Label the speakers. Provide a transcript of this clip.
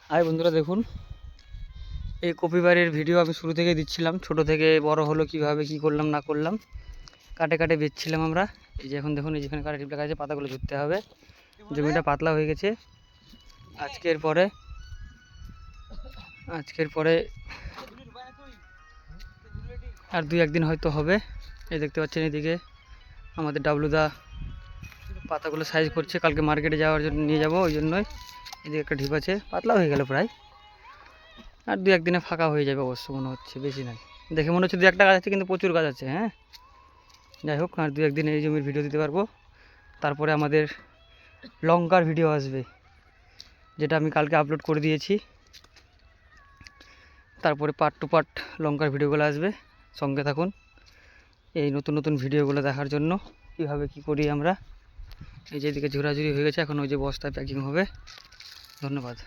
Speaker 1: High বন্ধুরা, দেখুন এই কপি বাড়ির ভিডিও আমি শুরু থেকে দিচ্ছিলাম। ছোট থেকে বড় হলো কিভাবে কি করলাম না করলাম, কাটে কাটে বেচছিলাম আমরা। এই যে এখন দেখুন, এই যেখানে কাটে টিপটা আছে, পাতাগুলো ধরতে হবে। জমিটা পাতলা হয়ে গেছে। আজকের পরে আর 2-1 দিন হয়তো হবে। এই দেখতে পাচ্ছেন, এদিকে আমাদের ডাবলুদা পাতাগুলো সাইজ করছে, কালকে মার্কেটে যাওয়ার জন্য নিয়ে যাবো, ওই জন্যই। এদিকে একটা ঢিপ আছে, পাতলা হয়ে গেল প্রায়। আর 2-1 দিনে ফাঁকা হয়ে যাবে অবশ্য, মনে হচ্ছে, বেশি নাই। দেখে মনে হচ্ছে 2-1টা গাছ আছে, কিন্তু প্রচুর গাছ আছে। হ্যাঁ, যাই হোক, আর 2-1 দিন এই জমির ভিডিও দিতে পারবো। তারপরে আমাদের লঙ্কার ভিডিও আসবে, যেটা আমি কালকে আপলোড করে দিয়েছি। তারপরে পার্ট টু পার্ট লঙ্কার ভিডিওগুলো আসবে, সঙ্গে থাকুন এই নতুন নতুন ভিডিওগুলো দেখার জন্য। কীভাবে কি করি আমরা। এই যে এদিকে ঝোরাঝুরি হয়ে গেছে, এখন ওই যে বস্তায় প্যাকিং হবে। ধন্যবাদ।